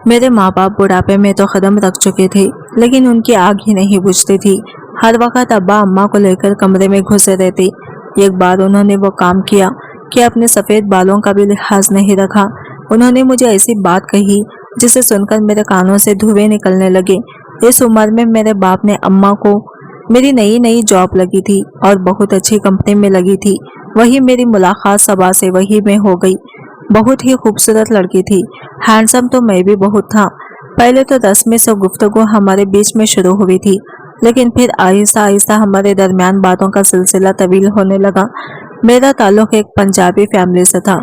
मेरे माँ बाप बुढ़ापे में तो कदम रख चुके थे, लेकिन उनकी आग ही नहीं बुझती थी। हर वक्त अब्बा अम्मा को लेकर कमरे में घुसे रहते। एक बार उन्होंने वो काम किया कि अपने सफ़ेद बालों का भी लिहाज नहीं रखा। उन्होंने मुझे ऐसी बात कही जिसे सुनकर मेरे कानों से धुएं निकलने लगे। इस उम्र में मेरे बाप ने अम्मा को, मेरी नई नई जॉब लगी थी और बहुत अच्छी कंपनी में लगी थी, वही मेरी मुलाकात सबा से वही में हो गई। बहुत ही खूबसूरत लड़की थी, हैंडसम तो मैं भी बहुत था। पहले तो रस्मी से गुफ्तगू हमारे बीच में शुरू हुई थी, लेकिन फिर आहिस्ता आहिस्ता हमारे दरमियान बातों का सिलसिला तवील होने लगा। मेरा ताल्लुक एक पंजाबी फैमिली से था,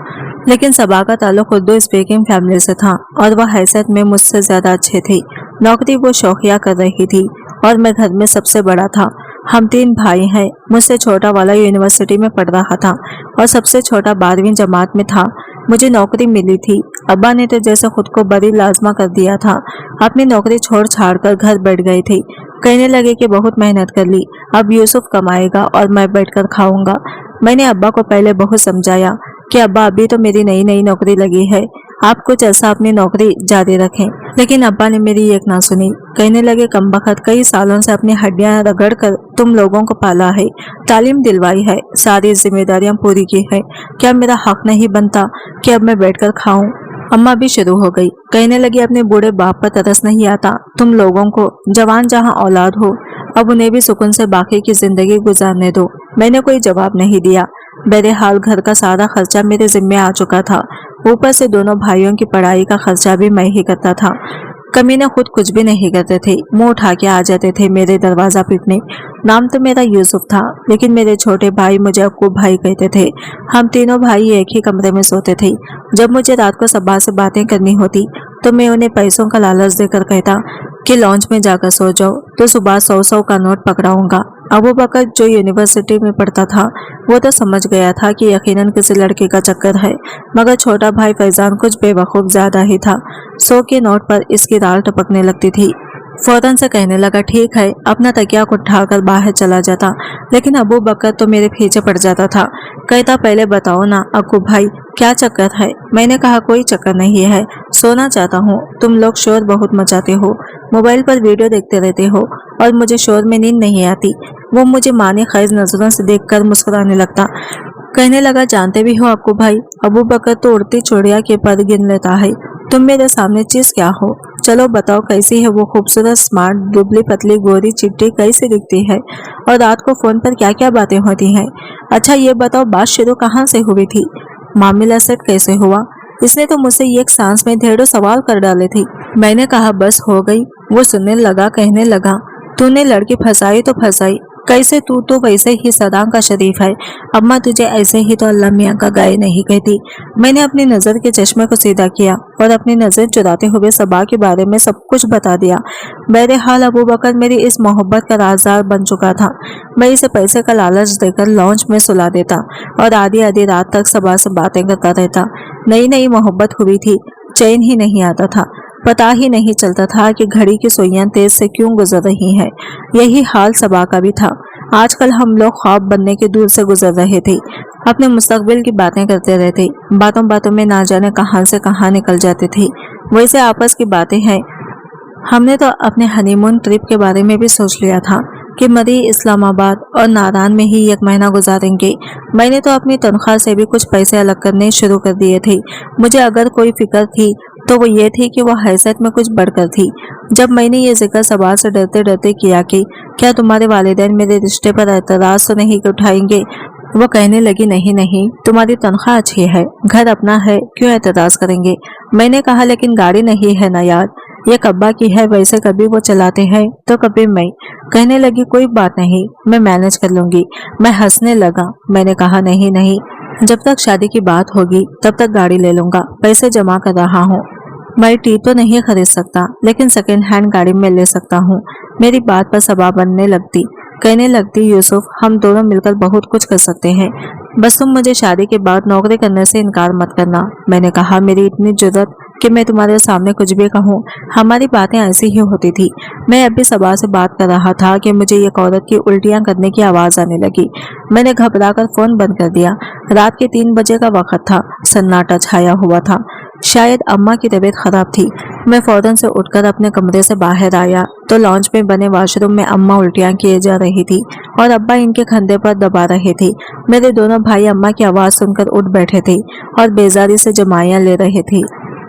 लेकिन सबा का ताल्लुक उर्दू स्पीकिंग फैमिली से था और वह हैसियत में मुझसे ज्यादा अच्छे थे। नौकरी वो शौकिया कर रही थी और मैं घर में सबसे बड़ा था। हम 3 भाई हैं। मुझसे छोटा वाला यूनिवर्सिटी में पढ़ रहा था और सबसे छोटा 12वीं जमात में था। मुझे नौकरी मिली थी। अब्बा ने तो जैसे खुद को बड़ी लाजमा कर दिया था। अपनी नौकरी छोड़ छाड़ कर घर बैठ गए थे। कहने लगे कि बहुत मेहनत कर ली, अब यूसुफ कमाएगा और मैं बैठकर खाऊंगा। मैंने अब्बा को पहले बहुत समझाया कि अब्बा अभी तो मेरी नई नई नौकरी लगी है, आप कुछ ऐसा अपनी नौकरी जारी रखें, लेकिन अब्बा ने मेरी एक ना सुनी। कहने लगे कमबख्त, कई सालों से अपनी हड्डियां रगड़ कर तुम लोगों को पाला है, तालीम दिलवाई है, सारी जिम्मेदारियां पूरी की है, क्या मेरा हक नहीं बनता कि अब मैं बैठकर खाऊं? अम्मा भी शुरू हो गई। कहने लगी अपने बूढ़े बाप पर तरस नहीं आता तुम लोगों को, जवान जहां औलाद हो, अब उन्हें भी सुकून से बाकी की जिंदगी गुजारने दो। मैंने कोई जवाब नहीं दिया। बहरहाल घर का सारा खर्चा मेरे जिम्मे आ चुका था। ऊपर से दोनों भाइयों की पढ़ाई का खर्चा भी मैं ही करता था। कमीने खुद कुछ भी नहीं करते थे, मुंह उठा के आ जाते थे मेरे दरवाजा पीटने। नाम तो मेरा यूसुफ था, लेकिन मेरे छोटे भाई मुझे अक्कू भाई कहते थे। हम तीनों भाई एक ही कमरे में सोते थे। जब मुझे रात को सबा से बातें करनी होती तो मैं उन्हें पैसों का लालच देकर कहता कि लॉन्च में जाकर सो जाओ, तो सुबह 100-100 का नोट पकड़ाऊंगा। अबू बकर जो यूनिवर्सिटी में पढ़ता था वो तो समझ गया था कि यकीनन किसी लड़के का चक्कर है, मगर छोटा भाई फैजान कुछ बेवकूफ़ ज्यादा ही था। 100 के नोट पर इसकी दाल टपकने लगती थी। फौरन से कहने लगा ठीक है, अपना तकिया को उठाकर बाहर चला जाता, लेकिन अबू बकर तो मेरे पीछे पड़ जाता था। कहता पहले बताओ ना अक्कू भाई, क्या चक्कर है? मैंने कहा कोई चक्कर नहीं है, सोना चाहता हूँ। तुम लोग शोर बहुत मचाते हो, मोबाइल पर वीडियो देखते रहते हो और मुझे शोर में नींद नहीं आती। वो मुझे माने खैज नजरों से देखकर मुस्कुराने लगता। कहने लगा जानते भी हो अक्कू भाई, अबू बकर तो उड़ती चुड़िया के पर गिन लेता है, तुम मेरे सामने चीज क्या हो? चलो बताओ कैसी है वो खूबसूरत, स्मार्ट, दुबली पतली गोरी चिट्टी कैसी दिखती है, और रात को फोन पर क्या क्या बातें होती हैं? अच्छा ये बताओ बात शुरू कहाँ से हुई थी? मामला सेट कैसे हुआ? इसने तो मुझसे एक सांस में ढेरों सवाल कर डाले थे। मैंने कहा बस हो गई। वो सुनने लगा, कहने लगा तूने लड़की फंसाई तो फंसाई, कैसे तू तो वैसे ही सदा का शरीफ है, अम्मा तुझे ऐसे ही तो अल्लाह मियाँ का गाय नहीं कहती। मैंने अपनी नज़र के चश्मे को सीधा किया और अपनी नज़र चुराते हुए सबा के बारे में सब कुछ बता दिया। बहरहाल अबू बकर मेरी इस मोहब्बत का राजदार बन चुका था। मैं इसे पैसे का लालच देकर लॉन्च में सुला देता और आधी आधी रात तक सबा से बातें करता रहता। नई नई मोहब्बत हुई थी, चैन ही नहीं आता था, पता ही नहीं चलता था कि घड़ी की सुइयां तेज से क्यों गुजर रही हैं। यही हाल सबा का भी था। आजकल हम लोग ख्वाब बनने के दूर से गुजर रहे थे, अपने मुस्तकबिल की बातें करते रहते, बातों बातों में ना जाने कहां से कहां निकल जाते थे। वैसे आपस की बातें हैं। हमने तो अपने हनीमून ट्रिप के बारे में भी सोच लिया था कि मरी, इस्लामाबाद और नारान में ही 1 महीना गुजारेंगे। मैंने तो अपनी तनख्वाह से भी कुछ पैसे अलग करने शुरू कर दिए थे। मुझे अगर कोई फिक्र थी तो वो ये थी कि वह हैसियत में कुछ बढ़कर थी। जब मैंने ये जिक्र सबा से डरते डरते किया कि क्या तुम्हारे वालिदैन मेरे रिश्ते पर एतराज तो नहीं उठाएंगे, वो कहने लगी नहीं नहीं, तुम्हारी तनख्वाह अच्छी है, घर अपना है, क्यों एतराज करेंगे? मैंने कहा लेकिन गाड़ी नहीं है ना यार, ये कब्बा की है, वैसे कभी वो चलाते हैं तो कभी मैं। कहने लगी कोई बात नहीं, मैं मैनेज कर लूंगी। मैं हंसने लगा। मैंने कहा नहीं नहीं, जब तक शादी की बात होगी तब तक गाड़ी ले लूंगा, पैसे जमा कर रहा हूँ। मैं टी तो नहीं खरीद सकता, लेकिन सेकेंड हैंड गाड़ी में ले सकता हूँ। मेरी बात पर सबा बनने लगती। कहने लगती यूसुफ हम दोनों मिलकर बहुत कुछ कर सकते हैं, बस तुम मुझे शादी के बाद नौकरी करने से इनकार मत करना। मैंने कहा मेरी इतनी जुर्रत कि मैं तुम्हारे सामने कुछ भी कहूँ। हमारी बातें ऐसी ही होती थी। मैं अभी सबा से बात कर रहा था कि मुझे एक औरत की उल्टियां करने की आवाज़ आने लगी। मैंने घबराकर फ़ोन बंद कर दिया। रात के 3 बजे का वक्त था। सन्नाटा छाया हुआ था। शायद अम्मा की तबीयत खराब थी। मैं फौरन से उठकर अपने कमरे से बाहर आया तो लॉन्च में बने वॉशरूम में अम्मा उल्टियां किए जा रही थी और अब्बा इनके कंधे पर दबा रहे थे। मेरे दोनों भाई अम्मा की आवाज सुनकर उठ बैठे थे और बेजारी से जमाइयां ले रहे थे।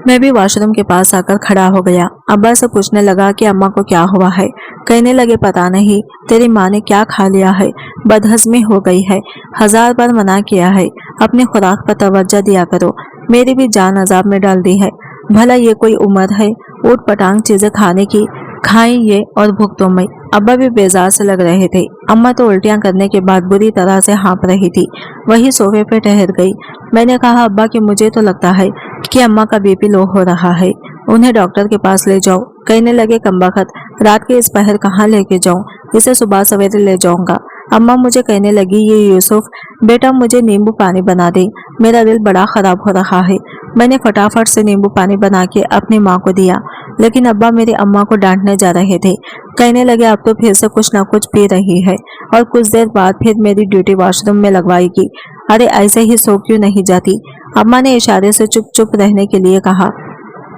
मैं भी वॉशरूम के पास आकर खड़ा हो गया। अब्बा से पूछने लगा कि अम्मा को क्या हुआ है। कहने लगे पता नहीं तेरी माँ ने क्या खा लिया है, बदहजमी हो गई है। 1000 बार मना किया है, अपनी खुराक पर तवज्जो दिया करो, मेरी भी जान अजाब में डाल दी है। भला ये कोई उम्र है ऊट पटांग चीजें खाने की, खाई ये और भुगतो मैं। अब्बा भी बेजार से लग रहे थे। अम्मा तो उल्टियां करने के बाद बुरी तरह से हाँप रही थी, वही सोफे पे ठहर गई। मैंने कहा अब्बा कि मुझे तो लगता है कि अम्मा का बीपी लो हो रहा है, उन्हें डॉक्टर के पास ले जाओ। कहने लगे कमबख्त, रात के इस पहर कहाँ लेके जाऊं, इसे सुबह सवेरे ले जाऊंगा। अम्मा मुझे कहने लगी ये यूसुफ बेटा मुझे नींबू पानी बना दे, मेरा दिल बड़ा खराब हो रहा है। मैंने फटाफट से नींबू पानी बना के अपनी माँ को दिया, लेकिन अब्बा मेरी अम्मा को डांटने जा रहे थे। कहने लगे अब तो फिर से कुछ ना कुछ पी रही है और कुछ देर बाद फिर मेरी ड्यूटी वॉशरूम में लगवाएगी। अरे ऐसे ही सो क्यों नहीं जाती। अम्मा ने इशारे से चुप चुप रहने के लिए कहा।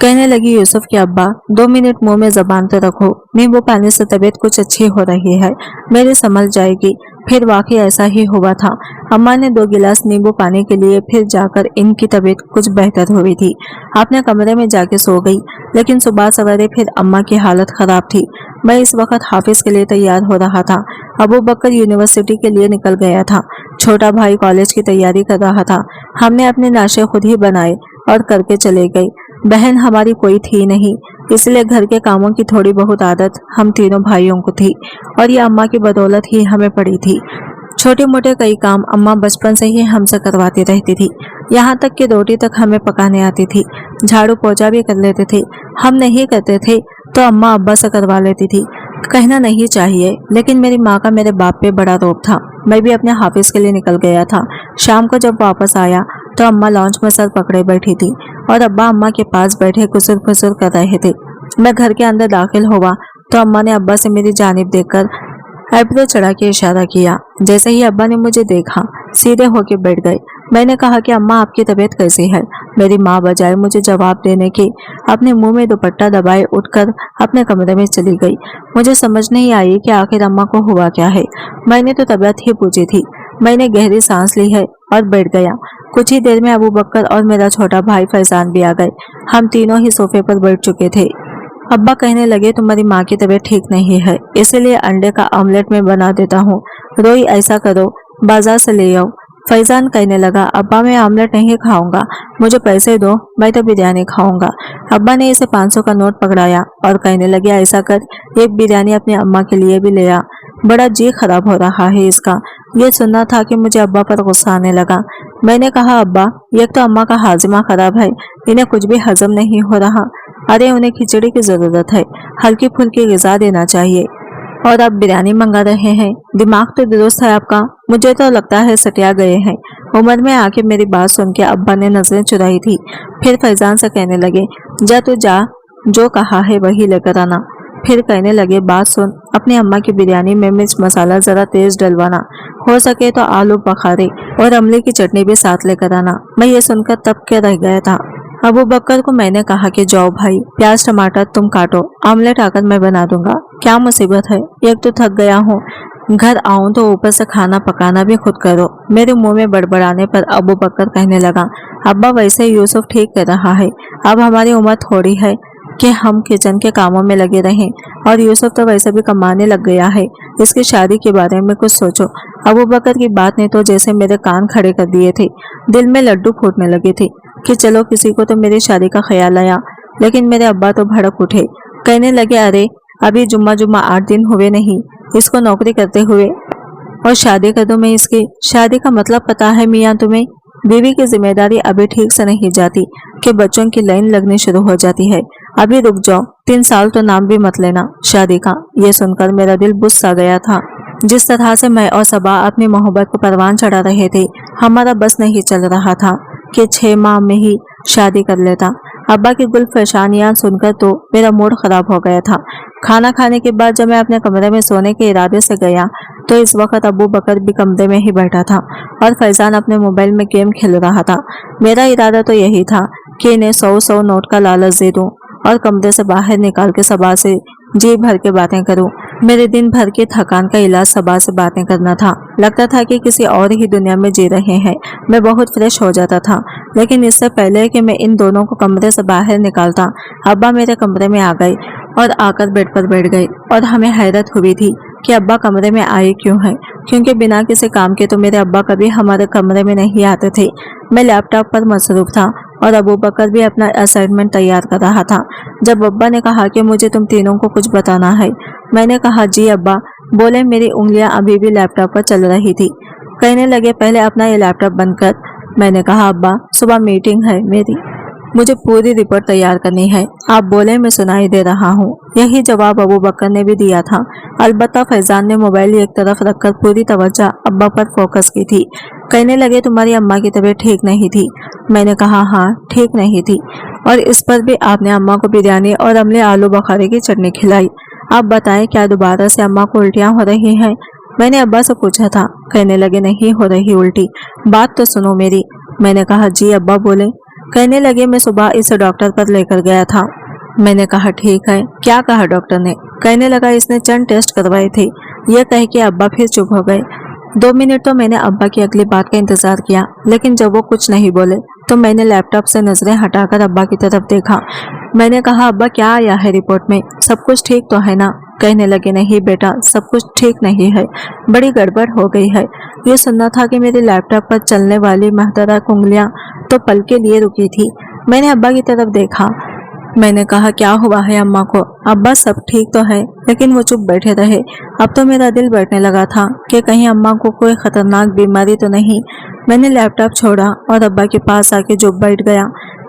कहने लगी यूसुफ के अब्बा 2 मिनट मुंह में जबान तो रखो, नींबू पानी से तबीयत कुछ अच्छी हो रही है, मेरी संभल जाएगी। फिर वाकई ऐसा ही हुआ था। अम्मा ने 2 गिलास नींबू पानी के लिए फिर जाकर इनकी तबीयत कुछ बेहतर हुई थी। अपने कमरे में जाके सो गई, लेकिन सुबह सवेरे फिर अम्मा की हालत खराब थी। मैं इस वक्त हाफिज के लिए तैयार हो रहा था। अबू बकर यूनिवर्सिटी के लिए निकल गया था, छोटा भाई कॉलेज की तैयारी कर रहा था। हमने अपने नाशे खुद ही बनाए और करके चले गए। बहन हमारी कोई थी नहीं, इसलिए घर के कामों की थोड़ी बहुत आदत हम तीनों भाइयों को थी और ये अम्मा की बदौलत ही हमें पड़ी थी। छोटे मोटे कई काम अम्मा बचपन से ही हमसे करवाती रहती थी, यहाँ तक कि रोटी तक हमें पकाने आती थी, झाड़ू पोछा भी कर लेते थे। हम नहीं करते थे तो अम्मा अब्बा से करवा लेती थी। कहना नहीं चाहिए, लेकिन मेरी माँ का मेरे बाप पे बड़ा रोब था। मैं भी अपने हाफिज के लिए निकल गया था। शाम को जब वापस आया तो अम्मा लॉन्च में सर पकड़े बैठी थी और अब्बा अम्मा के पास बैठे कुसुर फुसुर कर रहे थे। मैं घर के अंदर दाखिल हुआ तो अम्मा ने अब्बा से मेरी जानिब देखकर आईब्रो चढ़ा के इशारा किया। जैसे ही अब्बा ने मुझे देखा सीधे होके बैठ गए। मैंने कहा कि अम्मा आपकी तबीयत कैसी है। मेरी माँ बजाय मुझे जवाब देने के अपने मुंह में दुपट्टा दबाए उठकर अपने कमरे में चली गई। मुझे समझ नहीं आई कि आखिर अम्मा को हुआ क्या है। मैंने तो तबीयत ही पूछी थी। मैंने गहरी सांस ली है और बैठ गया। कुछ ही देर में अबू बकर और मेरा छोटा भाई फैजान भी आ गए। हम तीनों ही सोफे पर बैठ चुके थे। अब्बा कहने लगे तुम्हारी माँ की तबीयत ठीक नहीं है, इसीलिए अंडे का ऑमलेट मैं बना देता हूँ। रोई ऐसा करो, बाजार से ले आओ। फैजान कहने लगा अब्बा मैं ऑमलेट नहीं खाऊंगा, मुझे पैसे दो, मैं तो बिरयानी खाऊंगा। अब्बा ने इसे 500 का नोट पकड़ाया और कहने लगे ऐसा कर, एक बिरयानी अपनी अम्मा के लिए भी ले आ। बड़ा जी खराब हो रहा है इसका। ये सुनना था कि मुझे अब्बा पर गुस्सा आने लगा। मैंने कहा अब्बा एक तो अम्मा का हाजिमा खराब है, इन्हें कुछ भी हजम नहीं हो रहा। अरे उन्हें खिचड़ी की जरूरत है, हल्की फुल्की ग़िज़ा देना चाहिए और आप बिरयानी मंगा रहे हैं। दिमाग तो दुरुस्त है आपका, मुझे तो लगता है सटिया गए हैं। उम्र में आके मेरी बात सुन के अब्बा ने नजरें चुराई थी। फिर फैजान से कहने लगे जा तू जा, जो कहा है वही लेकर आना। फिर कहने लगे बात सुन, अपनी अम्मा की बिरयानी में मिर्च मसाला जरा तेज डलवाना, हो सके तो आलू बखारे और अमली की चटनी भी साथ लेकर आना। मैं ये सुनकर तब के रह गया था। अबू बकर को मैंने कहा कि जाओ भाई, प्याज टमाटर तुम काटो, ऑमलेट आकर मैं बना दूंगा। क्या मुसीबत है, एक तो थक गया हूँ, घर आऊं तो ऊपर से खाना पकाना भी खुद करो। मेरे मुंह में बड़बड़ाने पर अबू बकर कहने लगा अब्बा वैसे यूसुफ ठीक कर रहा है, अब हमारी उम्र थोड़ी है कि हम किचन के कामों में लगे रहें, और यूसुफ तो वैसे भी कमाने लग गया है, इसकी शादी के बारे में कुछ सोचो। अबू बकर की बात ने तो जैसे मेरे कान खड़े कर दिए थे। दिल में लड्डू फूटने लगे थे कि चलो किसी को तो मेरी शादी का ख्याल आया। लेकिन मेरे अब्बा तो भड़क उठे, कहने लगे अरे अभी जुम्मा 8 दिन हुए नहीं इसको नौकरी करते हुए, और शादी कर दो मैं इसकी। शादी का मतलब पता है मियाँ तुम्हें? बीवी की जिम्मेदारी अभी ठीक से नहीं जाती कि बच्चों की लाइन लगनी शुरू हो जाती है। अभी रुक जाओ, 3 साल तो नाम भी मत लेना शादी का। ये सुनकर मेरा दिल बुझ सा गया था। जिस तरह से मैं और सबा अपनी मोहब्बत को परवान चढ़ा रहे थे, हमारा बस नहीं चल रहा था कि 6 माह में ही शादी कर लेता। अब्बा की गुलफशानियां सुनकर तो मेरा मूड खराब हो गया था। खाना खाने के बाद जब मैं अपने कमरे में सोने के इरादे से गया तो इस वक्त अबू बकर भी कमरे में ही बैठा था और फैजान अपने मोबाइल में गेम खेल रहा था। मेरा इरादा तो यही था कि इन्हें 100 नोट का लालच दे दूं और कमरे से बाहर निकाल के सबा से जी भर के बातें करूं। मेरे दिन भर की थकान का इलाज सबा से बातें करना था। लगता था कि किसी और ही दुनिया में जी रहे हैं। मैं बहुत फ्रेश हो जाता था, लेकिन इससे पहले कि मैं इन दोनों को कमरे से बाहर निकालता, अब्बा मेरे कमरे में आ गए और आकर बेड पर बैठ गए। और हमें हैरत हुई थी कि अब्बा कमरे में आए क्यों हैं, क्योंकि बिना किसी काम के तो मेरे अब्बा कभी हमारे कमरे में नहीं आते थे। मैं लैपटॉप पर मसरूफ था और अबू बकर भी अपना असाइनमेंट तैयार कर रहा था। जब अब्बा ने कहा कि मुझे तुम तीनों को कुछ बताना है, मैंने कहा जी अब्बा। बोले मेरी उंगलियां अभी भी लैपटॉप पर चल रही थी। कहने लगे पहले अपना ये लैपटॉप बंद कर। मैंने कहा अब्बा सुबह मीटिंग है मेरी, मुझे पूरी रिपोर्ट तैयार करनी है। आप बोले मैं सुनाई दे रहा हूँ। यही जवाब अबू बकर ने भी दिया था। अलबत्ता फैजान ने मोबाइल एक तरफ रखकर पूरी तवज्जो अब्बा पर फोकस की थी। कहने लगे तुम्हारी अम्मा की तबीयत ठीक नहीं थी। मैंने कहा हाँ ठीक नहीं थी, और इस पर भी आपने अम्मा को बिरयानी और अमले आलू बुखारे की चटनी खिलाई। आप बताएं क्या दोबारा से अम्मा को उल्टियाँ हो रही हैं? मैंने अब्बा से पूछा था। कहने लगे नहीं हो रही उल्टी, बात तो सुनो मेरी। मैंने कहा जी अब्बा बोले। कहने लगे मैं सुबह इसे डॉक्टर पर लेकर गया था। मैंने कहा ठीक है, क्या कहा डॉक्टर ने? कहने लगा इसने चंद टेस्ट करवाए थे। यह कह के अब्बा फिर चुप हो गए। 2 मिनट तो मैंने अब्बा की अगली बात का इंतजार किया, लेकिन जब वो कुछ नहीं बोले तो मैंने लैपटॉप से नजरें हटाकर अब्बा की तरफ देखा। मैंने कहा अब्बा क्या आया है रिपोर्ट में, सब कुछ ठीक तो है ना? कहने लगे नहीं बेटा सब कुछ ठीक नहीं है, बड़ी गड़बड़ हो गई है। ये सुनना था कि मेरे लैपटॉप पर चलने वाली महतरा उंगलियां तो पल के लिए रुकी थी। मैंने अब्बा की तरफ देखा। मैंने कहा क्या हुआ है अम्मा को? अब्बा सब ठीक तो है, लेकिन वो चुप बैठे रहे। अब तो मेरा दिल बैठने लगा था कि कहीं अम्मा को कोई खतरनाक बीमारी तो नहीं। मैंने लैपटॉप छोड़ा और अब्बा के पास आके चुप बैठ गया।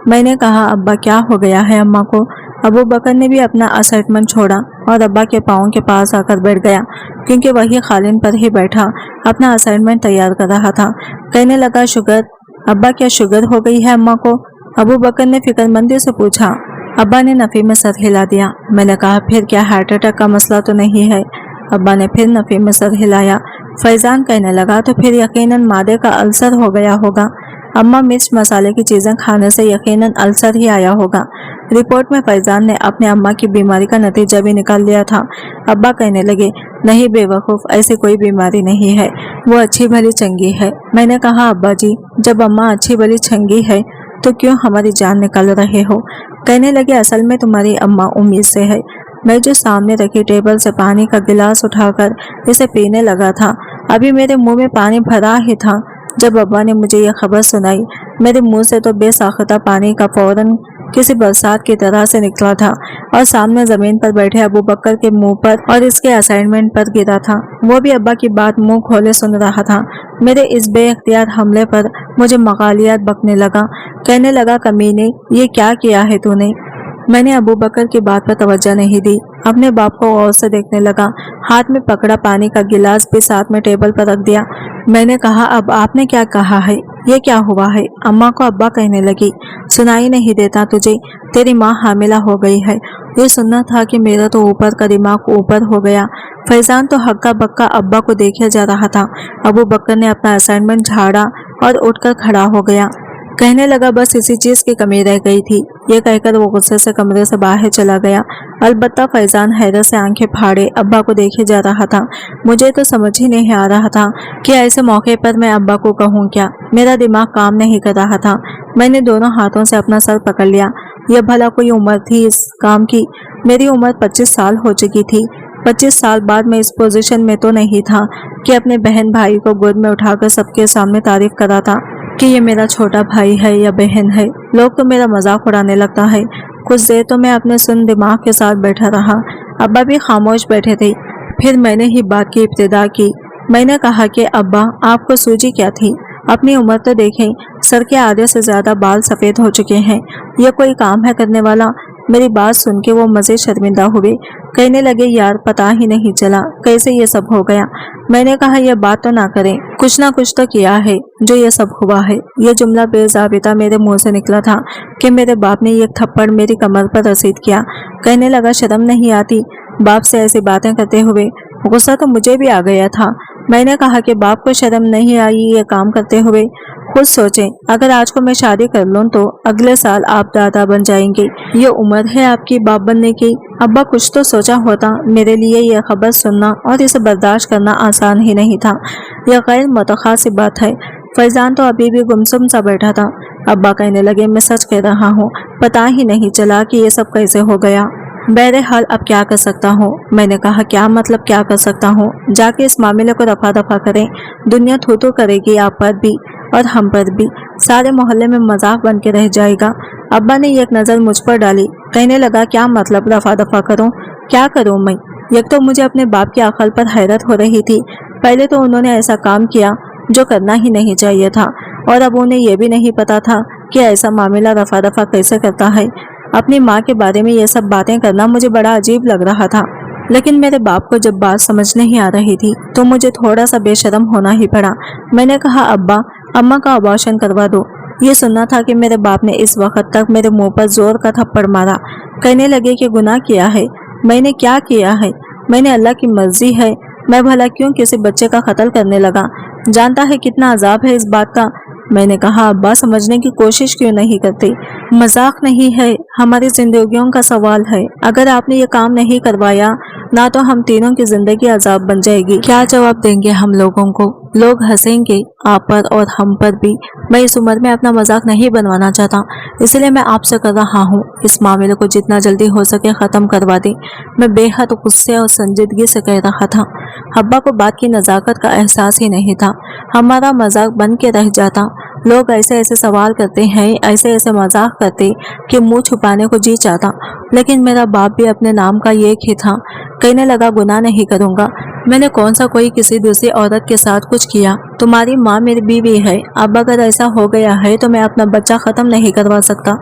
मैंने कहा अब्बा क्या हो गया है अम्मा को? अबू बकर ने भी अपना असाइनमेंट छोड़ा और अब्बा के पाँव के पास आकर बैठ गया, क्योंकि वही कालीन पर ही बैठा अपना असाइनमेंट तैयार कर रहा था। कहने लगा शुगर। अब्बा क्या शुगर हो गई है अम्मा को? अबू बकर ने फिक्रमंदी से पूछा। अब्बा ने नफी में सर हिला दिया। मैंने कहा फिर क्या हार्ट अटैक का मसला तो नहीं है? अब्बा ने फिर नफी में सर हिलाया। फैजान कहने लगा तो फिर यकीनन मादे का अल्सर हो गया होगा। अम्मा मिर्च मसाले की चीजें खाने से यकीनन अल्सर ही आया होगा। रिपोर्ट में फैजान ने अपने अम्मा की बीमारी का नतीजा भी निकाल लिया था। अब्बा कहने लगे नहीं बेवकूफ, ऐसी कोई बीमारी नहीं है, वो अच्छी भली चंगी है। मैंने कहा अब्बा जी जब अम्मा अच्छी भली चंगी है तो क्यों हमारी जान निकाल रहे हो? कहने लगे असल में तुम्हारी अम्मा उम्मीद से है। मैं जो सामने रखी टेबल से पानी का गिलास उठाकर इसे पीने लगा था, अभी मेरे मुंह में पानी भरा ही था जब अब्बा ने मुझे यह खबर सुनाई। मेरे मुंह से तो बेसाख्ता पानी का फौरन किसी बरसात की तरह से निकला था और सामने जमीन पर बैठे अबू बकर के मुंह पर और इसके असाइनमेंट पर गिरा था। वो भी अब्बा की बात मुंह खोले सुन रहा था। मेरे इस बेइख्तियार हमले पर मुझे मगालियात बकने लगा। कहने लगा कमीने ये क्या किया है तूने? मैंने अबू बकर की बात पर तवज्जो नहीं दी, अपने बाप को गौर से देखने लगा। हाथ में पकड़ा पानी का गिलास भी साथ में टेबल पर रख दिया। मैंने कहा अब आपने क्या कहा है? ये क्या हुआ है? अम्मा को अब्बा कहने लगी सुनाई नहीं देता तुझे? तेरी माँ हामिला हो गई है। ये सुनना था कि मेरा तो ऊपर का दिमाग ऊपर हो गया। फैजान तो हक्का बक्का अब्बा को देखे जा रहा था। अबू बकर ने अपना असाइनमेंट झाड़ा और उठकर खड़ा हो गया। कहने लगा बस इसी चीज की कमी रह गई थी। ये कहकर वो गुस्से से कमरे से बाहर चला गया। अलबत्ता फैजान हैरत से आंखें फाड़े अब्बा को देखे जा रहा था। मुझे तो समझ ही नहीं आ रहा था कि ऐसे मौके पर मैं अब्बा को कहूँ क्या। मेरा दिमाग काम नहीं कर रहा था। मैंने दोनों हाथों से अपना सर पकड़ लिया। यह भला कोई उम्र थी इस काम की? मेरी उम्र 25 साल हो चुकी थी। 25 साल बाद मैं इस पोजीशन में तो नहीं था कि अपने बहन भाई को गोद में उठाकर सबके सामने तारीफ करा था कि ये मेरा छोटा भाई है या बहन है। लोग तो मेरा मजाक उड़ाने लगता है। कुछ देर तो मैं अपने सुन दिमाग के साथ बैठा रहा। अब्बा भी खामोश बैठे थे। फिर मैंने ही बात की इब्तिदा की। मैंने कहा कि अब्बा आपको सूझी क्या थी? अपनी उम्र तो देखें, सर के आधे से ज्यादा बाल सफेद हो चुके हैं। यह कोई काम है करने वाला? मेरी बात सुन के वो मजे शर्मिंदा हुए। कहने लगे यार पता ही नहीं चला कैसे ये सब हो गया। मैंने कहा यह बात तो ना करें, कुछ ना कुछ तो किया है जो ये सब हुआ है। यह जुमला बेजाबिता मेरे मुंह से निकला था कि मेरे बाप ने एक थप्पड़ मेरी कमर पर रसीद किया। कहने लगा शर्म नहीं आती बाप से ऐसी बातें करते हुए? गुस्सा तो मुझे भी आ गया था। मैंने कहा कि बाप को शर्म नहीं आई ये काम करते हुए? खुद सोचें, अगर आज को मैं शादी कर लूं तो अगले साल आप दादा बन जाएंगे। ये उम्र है आपकी बाप बनने की। अब्बा कुछ तो सोचा होता। मेरे लिए यह खबर सुनना और इसे बर्दाश्त करना आसान ही नहीं था। यह गैर मुतवक्का सी बात है। फैजान तो अभी भी गुमसुम सा बैठा था। अब्बा कहने लगे, मैं सच कह रहा हूँ, पता ही नहीं चला कि ये सब कैसे हो गया। बहरहाल अब क्या कर सकता हूँ। मैंने कहा, क्या मतलब क्या कर सकता हूँ? जाके इस मामले को रफा दफा करें। दुनिया थू थू करेगी आप पर भी और हम पर भी। सारे मोहल्ले में मजाक बन के रह जाएगा। अब्बा ने एक नज़र मुझ पर डाली। कहने लगा, क्या मतलब रफा दफा करूँ? क्या करूँ मैं? एक तो मुझे अपने बाप की अकल पर हैरत हो रही थी। पहले तो उन्होंने ऐसा काम किया जो करना ही नहीं चाहिए था, और अब उन्हें यह भी नहीं पता था कि ऐसा मामला रफा दफा कैसे करता है। अपनी माँ के बारे में ये सब बातें करना मुझे बड़ा अजीब लग रहा था, लेकिन मेरे बाप को जब बात समझ नहीं आ रही थी तो मुझे थोड़ा सा बेशर्म होना ही पड़ा। मैंने कहा, अब्बा, अम्मा का अबॉर्शन करवा दो। ये सुनना था कि मेरे बाप ने इस वक्त तक मेरे मुंह पर जोर का थप्पड़ मारा। कहने लगे कि गुनाह किया है। मैंने क्या किया है? मैंने अल्लाह की मर्जी है, मैं भला क्यों किसी बच्चे का कत्ल करने लगा? जानता है कितना अजाब है इस बात का। मैंने कहा, अब्बा समझने की कोशिश क्यों नहीं करते? मजाक नहीं है, हमारी जिंदगियों का सवाल है। अगर आपने ये काम नहीं करवाया ना तो हम तीनों की जिंदगी अजाब बन जाएगी। क्या जवाब देंगे हम लोगों को? लोग हंसेंगे आप पर और हम पर भी। मैं इस उम्र में अपना मजाक नहीं बनवाना चाहता, इसलिए मैं आपसे कर रहा हूँ, इस मामले को जितना जल्दी हो सके ख़त्म करवा दें। मैं बेहद गुस्से और संजीदगी से कह रहा था। अब्बा को बात की नज़ाकत का एहसास ही नहीं था। हमारा मजाक बन के रह जाता। लोग ऐसे ऐसे सवाल करते हैं, ऐसे ऐसे मजाक करते कि मुंह छुपाने को जी चाहता। लेकिन मेरा बाप भी अपने नाम का एक ही था। कहने लगा, गुनाह नहीं करूँगा। मैंने कौन सा कोई किसी दूसरी औरत के साथ कुछ किया? तुम्हारी माँ मेरी बीवी है। अब अगर ऐसा हो गया है तो मैं अपना बच्चा ख़त्म नहीं करवा सकता।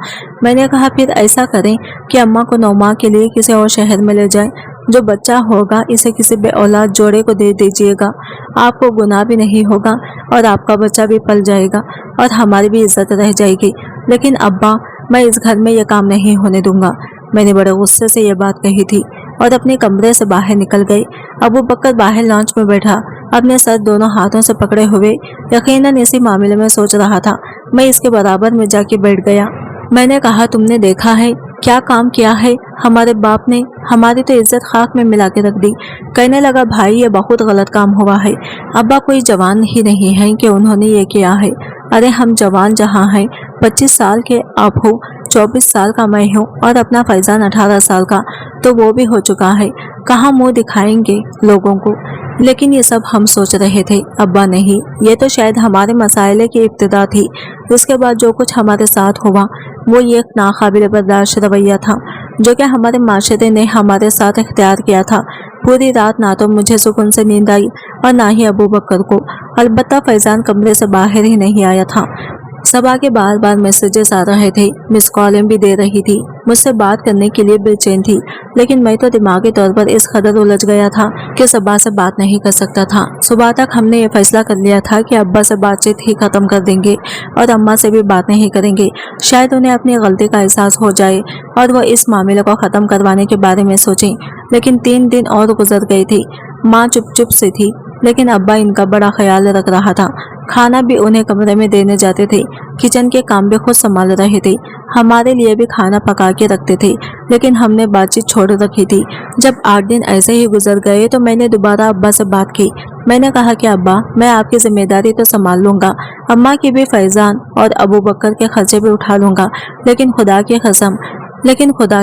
मैंने कहा, फिर ऐसा करें कि अम्मा को 9 माह के लिए किसी और शहर में ले जाएं। जो बच्चा होगा इसे किसी बे औलाद जोड़े को दे दीजिएगा। आपको गुनाह भी नहीं होगा और आपका बच्चा भी पल जाएगा और हमारी भी इज्जत रह जाएगी। लेकिन अब्बा, मैं इस घर में यह काम नहीं होने दूंगा। मैंने बड़े गुस्से से यह बात कही थी और अपने कमरे से बाहर निकल गई। अबू बकर बाहर लॉन्च में बैठा, अपने सर दोनों हाथों से पकड़े हुए यकीनन इसी मामले में सोच रहा था। मैं इसके बराबर में जाके बैठ गया। मैंने कहा, तुमने देखा है क्या काम किया है हमारे बाप ने? हमारी तो इज्जत खाक में मिला के रख दी। कहने लगा, भाई ये बहुत गलत काम हुआ है। अब्बा कोई जवान ही नहीं है कि उन्होंने ये किया है। अरे हम जवान जहाँ हैं, 25 साल के आप हो, 24 साल का मैं हूँ और अपना फैजान 18 साल का, तो वो भी हो चुका है। कहाँ मुंह दिखाएंगे लोगों को? लेकिन ये सब हम सोच रहे थे, अब्बा नहीं। ये तो शायद हमारे मसाइले की इब्तिदा थी। इसके बाद जो कुछ हमारे साथ हुआ वो ये एक नाकाबिल बर्दाश्त रवैया था जो कि हमारे माशरे ने हमारे साथ इख्तियार किया था। पूरी रात ना तो मुझे सुकून से नींद आई और ना ही अबू बकर को। अलबत्ता फैजान कमरे से बाहर ही नहीं आया था। सबा के बार बार मैसेजेस आ रहे थे, मिस कॉलें भी दे रही थी, मुझसे बात करने के लिए बेचैन थी। लेकिन मैं तो दिमागी तौर पर इस कदर उलझ गया था कि सबा से बात नहीं कर सकता था। सुबह तक हमने ये फैसला कर लिया था कि अब्बा से बातचीत ही खत्म कर देंगे और अम्मा से भी बात नहीं करेंगे। शायद उन्हें अपनी गलती का एहसास हो जाए और वह इस मामले को ख़त्म करवाने के बारे में सोचें। लेकिन 3 दिन और गुजर गए थे। माँ चुप चुप से थी, लेकिन अब्बा इनका बड़ा ख्याल रख रहा था। खाना भी उन्हें कमरे में देने जाते थे, किचन के काम भी खुद संभाल रहे थे, हमारे लिए भी खाना पका के रखते थे। लेकिन हमने बातचीत छोड़ रखी थी। जब 8 दिन ऐसे ही गुजर गए तो मैंने दोबारा अब्बा से बात की। मैंने कहा कि अब्बा, मैं आपकी जिम्मेदारी तो संभाल लूंगा, अम्मा की भी, फैजान और अबू बकर के खर्चे भी उठा लूंगा, लेकिन खुदा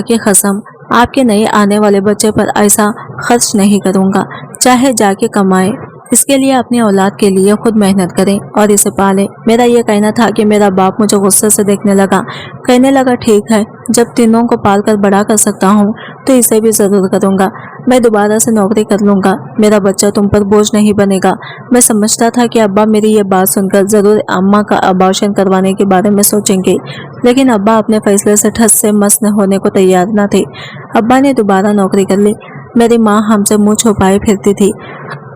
की कसम आपके नए आने वाले बच्चे पर ऐसा खर्च नहीं करूंगा। चाहे जाके कमाए, इसके लिए अपनी औलाद के लिए खुद मेहनत करें और इसे पालें। मेरा ये कहना था कि मेरा बाप मुझे गुस्से से देखने लगा। कहने लगा, ठीक है, जब तीनों को पाल कर बड़ा कर सकता हूँ तो इसे भी ज़रूर करूँगा। मैं दोबारा से नौकरी कर लूँगा, मेरा बच्चा तुम पर बोझ नहीं बनेगा। मैं समझता था कि अब्बा मेरी ये बात सुनकर ज़रूर अम्मा का अबॉर्शन करवाने के बारे में सोचेंगे, लेकिन अब्बा अपने फैसले से ठस से मस होने को तैयार न थे। अब्बा ने दोबारा नौकरी कर ली। मेरी माँ हमसे मुँह छुपाए फिरती थी।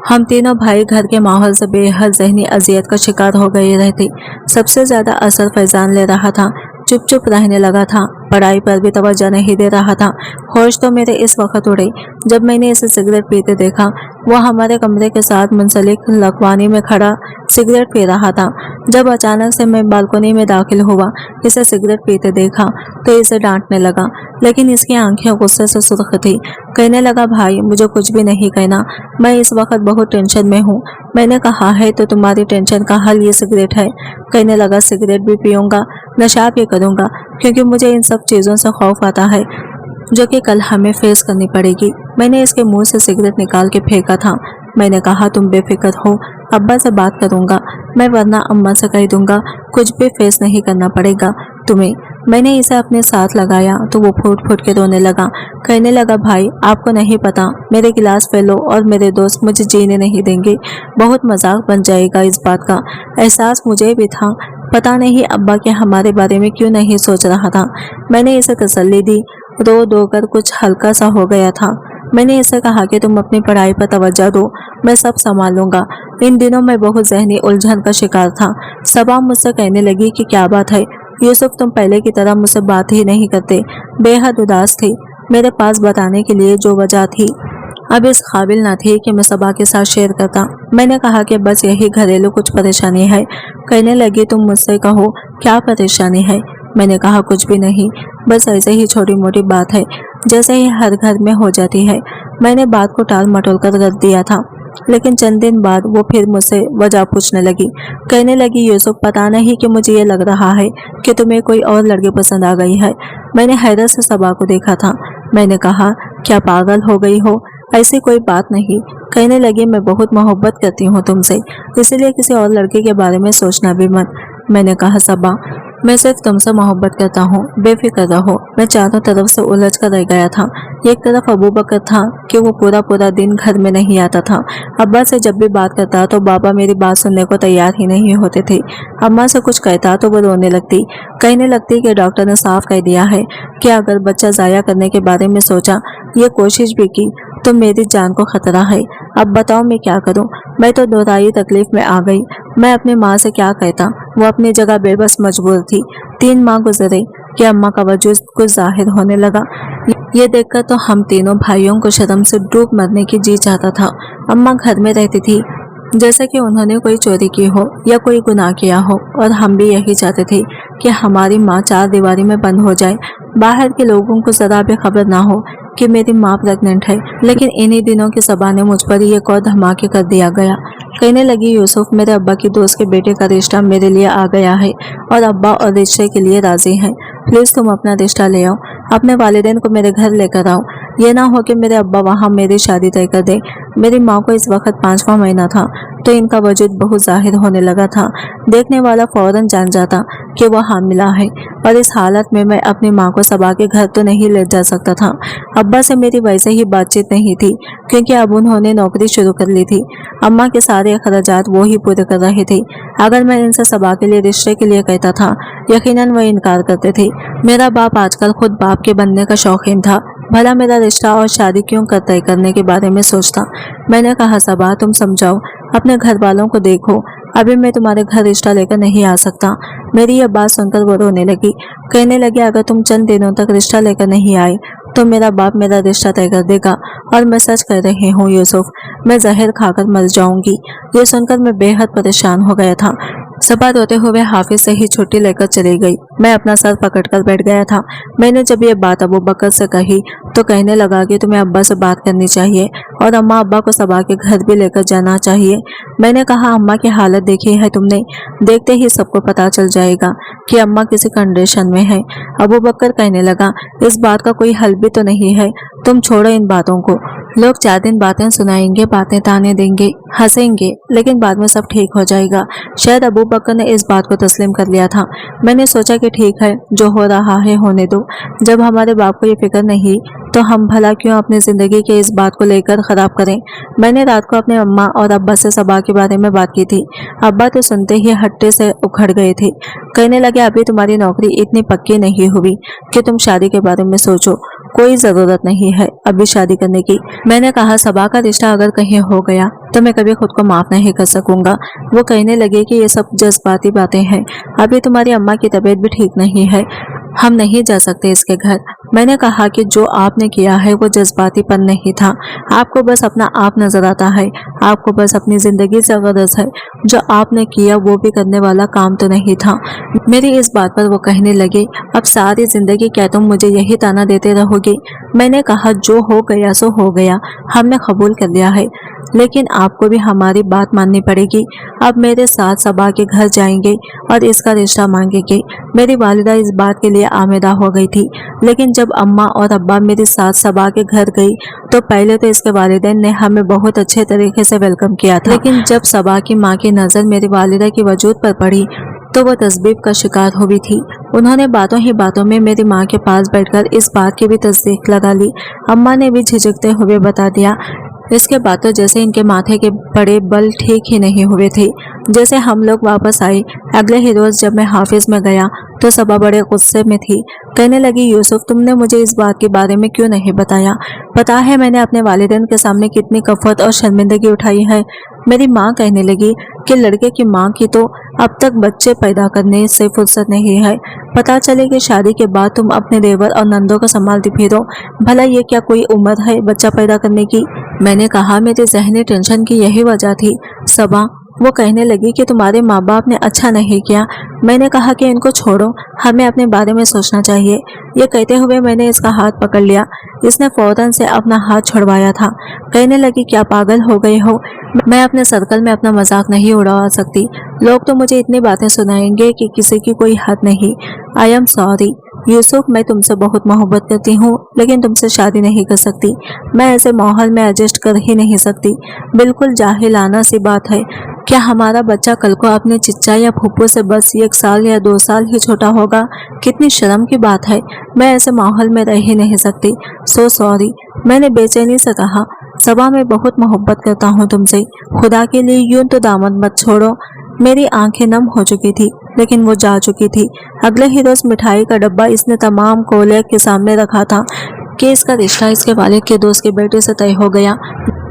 हम तीनों भाई घर के माहौल से बेहद ज़हनी अजियत का शिकार हो गए रहते। सबसे ज़्यादा असर फैजान ले रहा था, चुप चुप रहने लगा था। पढ़ाई पर भी तवज्जो नहीं दे रहा था। होश तो मेरे इस वक्त उड़े जब मैंने इसे सिगरेट पीते देखा। वो हमारे कमरे के साथ मुंसलिक लखवानी में खड़ा सिगरेट पी रहा था। जब अचानक से मैं बालकनी में दाखिल हुआ, इसे सिगरेट पीते देखा तो इसे डांटने लगा, लेकिन इसकी आंखें गुस्से से सुर्ख थी। कहने लगा, भाई मुझे कुछ भी नहीं कहना, मैं इस वक्त बहुत टेंशन में हूँ। मैंने कहा है तो तुम्हारी टेंशन का हल ये सिगरेट है। कहने लगा, सिगरेट भी पीऊंगा, नशा भी करूंगा, क्योंकि मुझे इन सब चीज़ों से खौफ आता है जो कि कल हमें फेस करनी पड़ेगी। मैंने इसके मुंह से सिगरेट निकाल के फेंका था। मैंने कहा, तुम बेफिक्र हो, अब्बा से बात करूंगा मैं, वरना अम्मा से कह दूंगा, कुछ भी फेस नहीं करना पड़ेगा तुम्हें। मैंने इसे अपने साथ लगाया तो वो फूट फूट के रोने लगा। कहने लगा, भाई आपको नहीं पता, मेरे गिलास पे लो और मेरे दोस्त मुझे जीने नहीं देंगे। बहुत मजाक बन जाएगा। इस बात का एहसास मुझे भी था। पता नहीं अब्बा के हमारे बारे में क्यों नहीं सोच रहा था। मैंने इसे तसल्ली दी। रो दो कर कुछ हल्का सा हो गया था। मैंने इसे कहा कि तुम अपनी पढ़ाई पर तवज्जो दो, मैं सब संभाल लूंगा। इन दिनों मैं बहुत जहनी उलझन का शिकार था। सबा मुझसे कहने लगी कि क्या बात है यूसुफ, तुम पहले की तरह मुझसे बात ही नहीं करते। बेहद उदास थी। मेरे पास बताने के लिए जो वजह थी अब इस काबिल न थी कि मैं सबा के साथ शेयर करता। मैंने कहा कि बस यही घरेलू कुछ परेशानी है। कहने लगी, तुम मुझसे कहो क्या परेशानी है। मैंने कहा, कुछ भी नहीं, बस ऐसे ही छोटी मोटी बात है जैसे ही हर घर में हो जाती है। मैंने बात को टाल मटोल कर रख दिया था, लेकिन चंद दिन बाद वो फिर मुझसे वजह पूछने लगी। कहने लगी, यूसुफ पता नहीं कि मुझे ये लग रहा है कि तुम्हें कोई और लड़की पसंद आ गई है। मैंने हैरत से सबा को देखा था। मैंने कहा, क्या पागल हो गई हो, ऐसी कोई बात नहीं। कहने लगी, मैं बहुत मोहब्बत करती हूँ तुमसे, इसलिए किसी और लड़के के बारे में सोचना भी मत। मैंने कहा, सबा मैं सिर्फ तुमसे मोहब्बत करता हूँ, बेफिक्र रहो। मैं चारों तरफ से उलझ कर रह गया था। एक तरफ अबू बकर था कि वो पूरा पूरा दिन घर में नहीं आता था। अब्बा से जब भी बात करता तो बाबा मेरी बात सुनने को तैयार ही नहीं होते थे। अम्मा से कुछ कहता तो वो रोने लगती। कहने लगती कि डॉक्टर ने साफ कह दिया है कि अगर बच्चा ज़ाया करने के बारे में सोचा, ये कोशिश भी की, तो मेरी जान को खतरा है। अब बताओ मैं क्या करूं। मैं तो दोहराई तकलीफ में आ गई। मैं अपनी माँ से क्या कहता, वो अपनी जगह बेबस मजबूर थी। 3 माह गुजरे कि अम्मा का वजूद कुछ जाहिर होने लगा। ये देखकर तो हम तीनों भाइयों को शर्म से डूब मरने की जी चाहता था। अम्मा घर में रहती थी जैसे कि उन्होंने कोई चोरी की हो या कोई गुनाह किया हो, और हम भी यही चाहते थे कि हमारी माँ 4 दीवारी में बंद हो जाए, बाहर के लोगों को जरा भी खबर ना हो कि मेरी माँ प्रेग्नेंट है। लेकिन इन्हीं दिनों की सबा ने मुझ पर एक और धमाके कर दिया गया। कहने लगी, यूसुफ मेरे अब्बा की दोस्त के बेटे का रिश्ता मेरे लिए आ गया है और अब्बा और रिश्ते के लिए राजी हैं। प्लीज़ तुम अपना रिश्ता ले आओ, अपने वालिदैन को मेरे घर लेकर आओ। ये ना हो कि मेरे अब्बा वहाँ मेरी शादी तय कर दे। मेरी माँ को इस वक्त 5वां महीना था तो इनका वजूद बहुत जाहिर होने लगा था। देखने वाला फौरन जान जाता कि वह हामिला है, और इस हालत में मैं अपनी माँ को सबा के घर तो नहीं ले जा सकता था। अब्बा से मेरी वैसे ही बातचीत नहीं थी, क्योंकि अब उन्होंने नौकरी शुरू कर ली थी। अम्मा के सारे अखराजात वो ही पूरे कर रहे थे। अगर मैं इनसे सबा के लिए रिश्ते के लिए कहता था, यकीनन वह इनकार करते थे। मेरा बाप आजकल खुद बाप के बनने का शौकीन था। भला मेरा रिश्ता और शादी क्यों कर तय करने के बारे में सोचता। मैंने कहा, सबा तुम समझाओ, अपने घर वालों को देखो, अभी मैं तुम्हारे घर रिश्ता लेकर नहीं आ सकता। मेरी यह बात सुनकर वो रोने लगी। कहने लगी, अगर तुम चंद दिनों तक रिश्ता लेकर नहीं आए तो मेरा बाप मेरा रिश्ता तय कर देगा, और मैं सच कह रही हूँ यूसुफ, मैं जहर खाकर मर जाऊंगी। ये सुनकर मैं बेहद परेशान हो गया था। सबा रोते हुए हाफिज से ही छुट्टी लेकर चली गई। मैं अपना सर पकड़कर बैठ गया था। मैंने जब ये बात अबू बकर से कही तो कहने लगा कि तुम्हें अब्बा से बात करनी चाहिए और अम्मा अब्बा को सबा के घर भी लेकर जाना चाहिए। मैंने कहा, अम्मा की हालत देखी है तुमने, देखते ही सबको पता चल जाएगा कि अम्मा किसी कंडीशन में है। अबू बकर कहने लगा, इस बात का कोई हल भी तो नहीं है, तुम छोड़ो इन बातों को। लोग 4 दिन बातें सुनाएंगे, बातें ताने देंगे, हंसेंगे, लेकिन बाद में सब ठीक हो जाएगा। शायद अबू बकर ने इस बात को तस्लीम कर लिया था। मैंने सोचा कि ठीक है, जो हो रहा है होने दो। जब हमारे बाप को ये फिक्र नहीं तो हम भला क्यों अपनी जिंदगी के इस बात को लेकर खराब करें। मैंने रात को अपने अम्मा और अब्बा से सबा के बारे में बात की थी। अब्बा तो सुनते ही हट्टे से उखड़ गए थे। कहने लगे, अभी तुम्हारी नौकरी इतनी पक्की नहीं हुई कि तुम शादी के बारे में सोचो, कोई जरूरत नहीं है अभी शादी करने की। मैंने कहा, सबा का रिश्ता अगर कहीं हो गया तो मैं कभी खुद को माफ नहीं कर सकूंगा। वो कहने लगे कि ये सब जज्बाती बातें हैं, अभी तुम्हारी अम्मा की तबीयत भी ठीक नहीं है, हम नहीं जा सकते इसके घर। मैंने कहा कि जो आपने किया है वो जज्बातीपन नहीं था, आपको बस अपना आप नजर आता है, आपको बस अपनी जिंदगी से गरज है, जो आपने किया वो भी करने वाला काम तो नहीं था। मेरी इस बात पर वो कहने लगे, अब सारी जिंदगी क्या तुम मुझे यही ताना देते रहोगे? मैंने कहा जो हो गया सो हो गया, हमने कबूल कर लिया है, लेकिन आपको भी हमारी बात माननी पड़ेगी। अब मेरे साथ सबा के घर जाएंगे और इसका रिश्ता मांगेंगे। मेरी वालिदा इस बात के लिए आमेदा हो गई थी, लेकिन जब अम्मा और अब्बा मेरे साथ सबा के घर गई तो पहले तो इसके वालिदैन ने हमें बहुत अच्छे तरीके से वेलकम किया था, लेकिन जब सबा की माँ की नज़र मेरी वालिदा की वजूद पर पड़ी तो वो तस्बीब का शिकार हुई थी। उन्होंने बातों ही बातों में मेरी माँ के पास बैठकर इस बात की भी तस्दीक लगा ली। अम्मा ने भी झिझकते हुए बता दिया, इसके बाद तो जैसे इनके माथे के बड़े बल ठीक ही नहीं हुए थे। जैसे हम लोग वापस आए, अगले ही रोज जब मैं हाफिज में गया तो सबा बड़े गुस्से में थी। कहने लगी, यूसुफ तुमने मुझे इस बात के बारे में क्यों नहीं बताया? पता है मैंने अपने वालिदैन के सामने कितनी कफ़त और शर्मिंदगी उठाई है। मेरी माँ कहने लगी कि लड़के की माँ की तो अब तक बच्चे पैदा करने से फुर्सत नहीं है, पता चले कि शादी के बाद तुम अपने देवर और नंदों को संभालती फिरो, भला ये क्या कोई उम्र है बच्चा पैदा करने की? मैंने कहा मेरे ज़हनी टेंशन की यही वजह थी सबा। वो कहने लगी कि तुम्हारे माँ बाप ने अच्छा नहीं किया। मैंने कहा कि इनको छोड़ो, हमें अपने बारे में सोचना चाहिए। ये कहते हुए मैंने इसका हाथ पकड़ लिया। इसने फौरन से अपना हाथ छुड़वाया था। कहने लगी, क्या पागल हो गए हो? मैं अपने सर्कल में अपना मजाक नहीं उड़ा सकती। लोग तो मुझे इतनी बातें सुनाएंगे कि किसी की कोई हद नहीं। आई एम सॉरी यूसुफ, मैं तुमसे बहुत मोहब्बत करती हूँ, लेकिन तुमसे शादी नहीं कर सकती। मैं ऐसे माहौल में एडजस्ट कर ही नहीं सकती। बिल्कुल जाहिलाना सी बात है। क्या हमारा बच्चा कल को अपने चिच्चा या फूफू से बस 1 साल या 2 साल ही छोटा होगा? कितनी शर्म की बात है। मैं ऐसे माहौल में रह ही नहीं सकती। सो सॉरी, मैंने बेचैनी से कहा। सबा, मैं बहुत मोहब्बत करता हूँ तुमसे, खुदा के लिए यूं तो दामन मत छोड़ो। मेरी आंखें नम हो चुकी थी, लेकिन वो जा चुकी थी। अगले ही रोज मिठाई का डब्बा इसने तमाम कोलिग के सामने रखा था कि इसका रिश्ता इसके वालिद के दोस्त के बेटे से तय हो गया।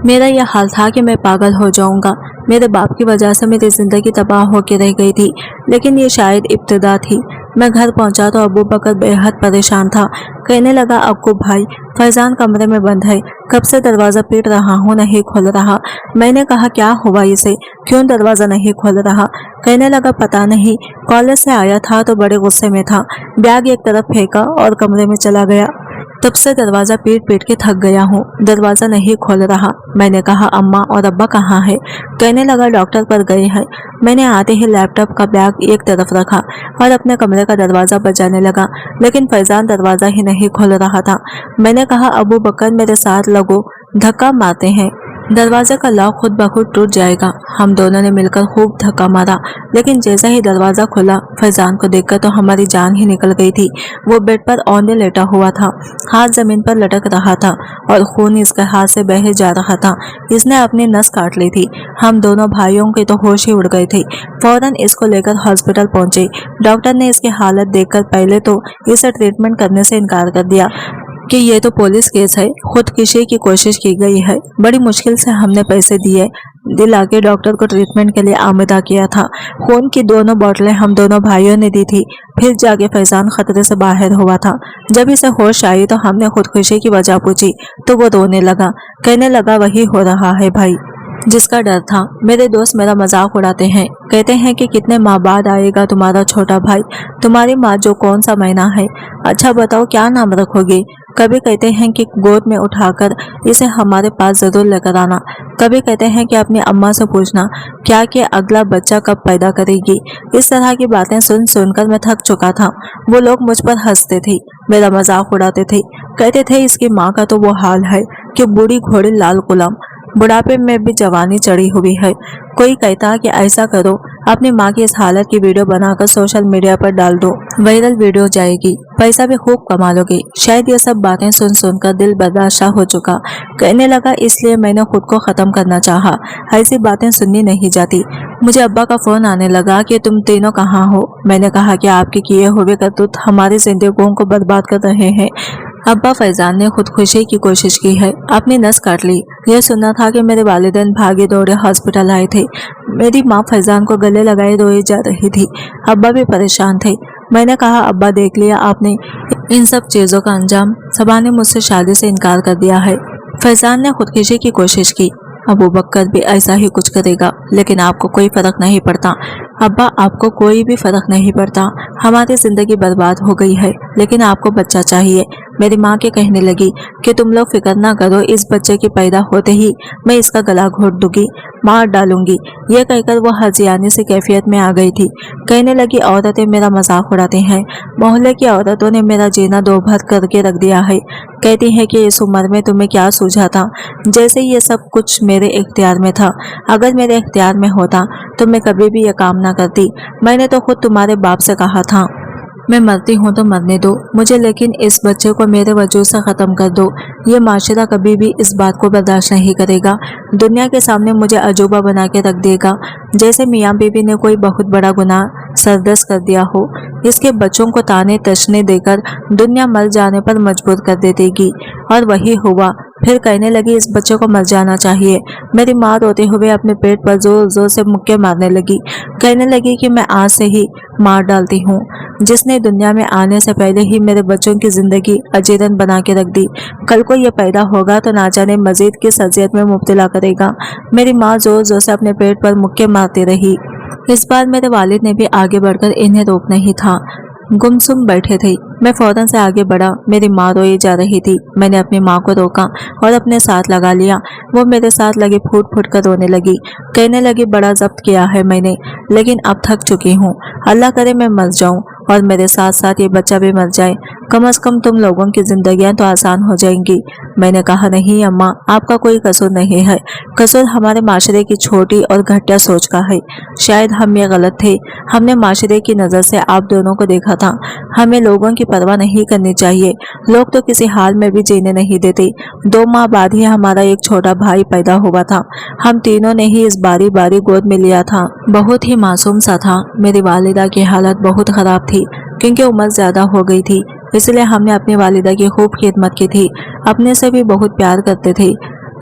मेरा यह हाल था कि मैं पागल हो जाऊंगा। मेरे बाप की वजह से मेरी जिंदगी तबाह होकर रह गई थी, लेकिन ये शायद इब्तिदा थी। मैं घर पहुंचा तो अबू बकर बेहद परेशान था। कहने लगा, अक्कू भाई, फैजान कमरे में बंद है, कब से दरवाज़ा पीट रहा हूँ, नहीं खोल रहा। मैंने कहा, क्या हुआ इसे, क्यों दरवाज़ा नहीं खोल रहा? कहने लगा, पता नहीं, कॉलेज से आया था तो बड़े गुस्से में था, बैग एक तरफ फेंका और कमरे में चला गया। तब से दरवाज़ा पीट पीट के थक गया हूँ, दरवाज़ा नहीं खोल रहा। मैंने कहा, अम्मा और अब्बा कहाँ है? कहने लगा, डॉक्टर पर गए हैं। मैंने आते ही लैपटॉप का बैग एक तरफ रखा और अपने कमरे का दरवाज़ा बजाने लगा, लेकिन फैजान दरवाज़ा ही नहीं खोल रहा था। मैंने कहा, अबू बकर मेरे साथ लगो, धक्का मारते हैं, दरवाजे का लॉक खुद ब खुद टूट जाएगा। हम दोनों ने मिलकर खूब धक्का मारा, लेकिन जैसा ही दरवाज़ा खुला, फैजान को देखकर तो हमारी जान ही निकल गई थी। वो बेड पर औंधे लेटा हुआ था, हाथ जमीन पर लटक रहा था और खून इसके हाथ से बह जा रहा था। इसने अपनी नस काट ली थी। हम दोनों भाइयों के तो होश ही उड़ गए थे। फौरन इसको लेकर हॉस्पिटल पहुंचे। डॉक्टर ने इसकी हालत देखकर पहले तो इसे ट्रीटमेंट करने से इनकार कर दिया कि ये तो पुलिस केस है, खुदकुशी की कोशिश की गई है। बड़ी मुश्किल से हमने पैसे दिला के डॉक्टर को ट्रीटमेंट के लिए आमदा किया था। खून की दोनों बोतलें हम दोनों भाइयों ने दी थी। फिर जाके फैजान खतरे से बाहर हुआ था। जब इसे होश आई तो हमने खुदकुशी की वजह पूछी तो वो रोने लगा। कहने लगा, वही हो रहा है भाई जिसका डर था। मेरे दोस्त मेरा मजाक उड़ाते हैं, कहते हैं कि कितने माह बाद आएगा तुम्हारा छोटा भाई, तुम्हारी माँ जो कौन सा महीना है, अच्छा बताओ क्या नाम रखोगे? कभी कहते हैं कि गोद में उठाकर इसे हमारे पास जरूर लेकर आना, कभी कहते हैं कि अपनी अम्मा से पूछना क्या कि अगला बच्चा कब पैदा करेगी। इस तरह की बातें सुन सुनकर मैं थक चुका था। वो लोग मुझ पर हंसते थे, मेरा मजाक उड़ाते थे, कहते थे इसकी माँ का तो वो हाल है कि बूढ़ी घोड़ी लाल गुलाम, बुढ़ापे में भी जवानी चढ़ी हुई है। कोई कहता कि ऐसा करो, अपनी माँ की इस हालत की वीडियो बनाकर सोशल मीडिया पर डाल दो, वायरल वीडियो जाएगी, पैसा भी खूब कमा लोगे। शायद ये सब बातें सुन सुनकर दिल बर्दाश्त हो चुका। कहने लगा, इसलिए मैंने खुद को ख़त्म करना चाहा। ऐसी बातें सुननी नहीं जाती। मुझे अब्बा का फ़ोन आने लगा कि तुम तीनों कहाँ हो। मैंने कहा कि आपके किए हुए करतूत हमारी जिंदगियों को बर्बाद कर रहे हैं। अब्बा फैजान ने खुदकुशी की कोशिश की है, अपनी नस काट ली। यह सुनना था कि मेरे वालिदैन भागे दौड़े हॉस्पिटल आए थे। मेरी माँ फैजान को गले लगाए रोई जा रही थी। अब्बा भी परेशान थे। मैंने कहा, अब्बा देख लिया आपने इन सब चीजों का अंजाम। सबा ने मुझसे शादी से इनकार कर दिया है। फैजान ने खुदकुशी की कोशिश की। अबू बकर भी ऐसा ही कुछ करेगा, लेकिन आपको कोई फर्क नहीं पड़ता। अब्बा, आपको कोई भी फर्क नहीं पड़ता। हमारी जिंदगी बर्बाद हो गई है, लेकिन आपको बच्चा चाहिए। मेरी माँ के कहने लगी कि तुम लोग फिक्र ना करो, इस बच्चे के पैदा होते ही मैं इसका गला घोट दूंगी, मार डालूंगी। ये कहकर वो हजियानी से कैफियत में आ गई थी। कहने लगी, औरतें मेरा मजाक उड़ाती हैं। मोहल्ले की औरतों ने मेरा जीना दोभर करके रख दिया है। कहती हैं कि इस उम्र में तुम्हें क्या सूझा था, जैसे ये सब कुछ मेरे इख्तियार में था। अगर मेरे इख्तियार में होता तो मैं कभी भी ये काम ना करती। मैंने तो खुद तुम्हारे बाप से कहा था, मैं मरती हूँ तो मरने दो मुझे, लेकिन इस बच्चे को मेरे वजूद से ख़त्म कर दो। ये माशरा कभी भी इस बात को बर्दाश्त नहीं करेगा। दुनिया के सामने मुझे अजूबा बना के रख देगा, जैसे मियाँ बीवी ने कोई बहुत बड़ा गुनाह सरदस्त कर दिया हो। इसके बच्चों को ताने तशने देकर दुनिया मर जाने पर मजबूर कर दे देगी। और वही हुआ। फिर कहने लगी, इस बच्चे को मर जाना चाहिए। मेरी माँ रोते हुए अपने पेट पर जोर जोर से मुक्के मारने लगी। कहने लगी कि मैं आज से ही मार डालती हूँ, जिसने दुनिया में आने से पहले ही मेरे बच्चों की जिंदगी अजीरन बना के रख दी। कल को ये पैदा होगा तो ना जाने मजीद किस अजियत में मुब्तला करेगा। मेरी माँ जोर जोर से अपने पेट पर मुक्के मारती रही। इस बार मेरे वालिद ने भी आगे बढ़कर इन्हें रोकना ही था। गुमसुम बैठे थे। मैं फौरन से आगे बढ़ा। मेरी माँ रोई जा रही थी। मैंने अपनी माँ को रोका और अपने साथ लगा लिया। वो मेरे साथ लगी फूट फूट कर रोने लगी। कहने लगी, बड़ा जब्त किया है मैंने, लेकिन अब थक चुकी हूँ। अल्लाह करे मैं मर जाऊं और मेरे साथ साथ ये बच्चा भी मर जाए। कम से कम तुम लोगों की जिंदगियां तो आसान हो जाएंगी। मैंने कहा, नहीं अम्मा, आपका कोई कसूर नहीं है। कसूर हमारे माशरे की छोटी और घटिया सोच का है। शायद हम ये गलत थे। हमने माशरे की नज़र से आप दोनों को देखा था। हमें लोगों की परवाह नहीं करनी चाहिए। लोग तो किसी हाल में भी जीने नहीं देते। 2 माह बाद ही हमारा एक छोटा भाई पैदा हुआ था। हम तीनों ने ही इस बारी बारी गोद में लिया था। बहुत ही मासूम सा था। मेरी वालिदा की हालत बहुत ख़राब थी, क्योंकि उम्र ज़्यादा हो गई थी। इसलिए हमने अपनी वालिदा की खूब खिदमत की थी। अपने से भी बहुत प्यार करते थे।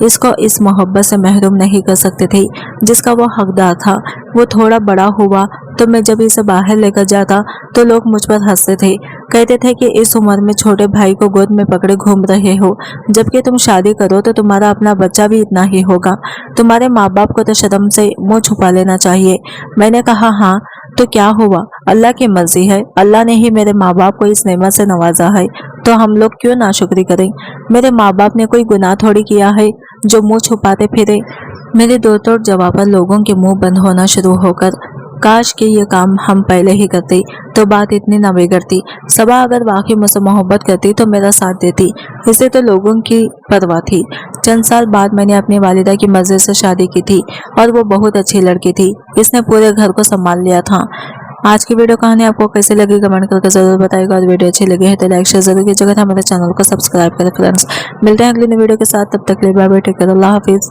इसको इस मोहब्बत से महरूम नहीं कर सकते थे जिसका वो हकदार था। वो थोड़ा बड़ा हुआ तो मैं जब इसे बाहर लेकर जाता तो लोग मुझ पर हंसते थे। कहते थे कि इस उम्र में छोटे भाई को गोद में पकड़े घूम रहे हो, जबकि तुम शादी करो तो तुम्हारा अपना बच्चा भी इतना ही होगा। तुम्हारे माँ बाप को तो शर्म से मुंह छुपा लेना चाहिए। मैंने कहा, हाँ तो क्या हुआ, अल्लाह की मर्जी है। अल्लाह ने ही मेरे माँ बाप को इस नेमत से नवाजा है, तो हम लोग क्यों नाशुक्री करें। मेरे माँ बाप ने कोई गुनाह थोड़ी किया है जो मुंह छुपाते फिरे। मेरे दो तोड़ जवाब पर लोगों के मुंह बंद होना शुरू होकर, काश कि ये काम हम पहले ही करते तो बात इतनी न बिगड़ती। सबा अगर वाकई मुझसे मोहब्बत करती तो मेरा साथ देती। इसे तो लोगों की परवाह थी। चंद साल बाद मैंने अपनी वालिदा की मर्जी से शादी की थी और वो बहुत अच्छी लड़की थी। इसने पूरे घर को संभाल लिया था। आज की वीडियो कहानी आपको कैसे लगी कमेंट करके जरूर बताएगा, और वीडियो अच्छी लगी है तो लाइक शेयर जरूर कीजिएगा। हमारे चैनल को सब्सक्राइब करें फ्रेंड्स। मिलते हैं अगली नई वीडियो के साथ, तब तक के लिए बाय बाय, टेक केयर, अल्लाह हाफिज।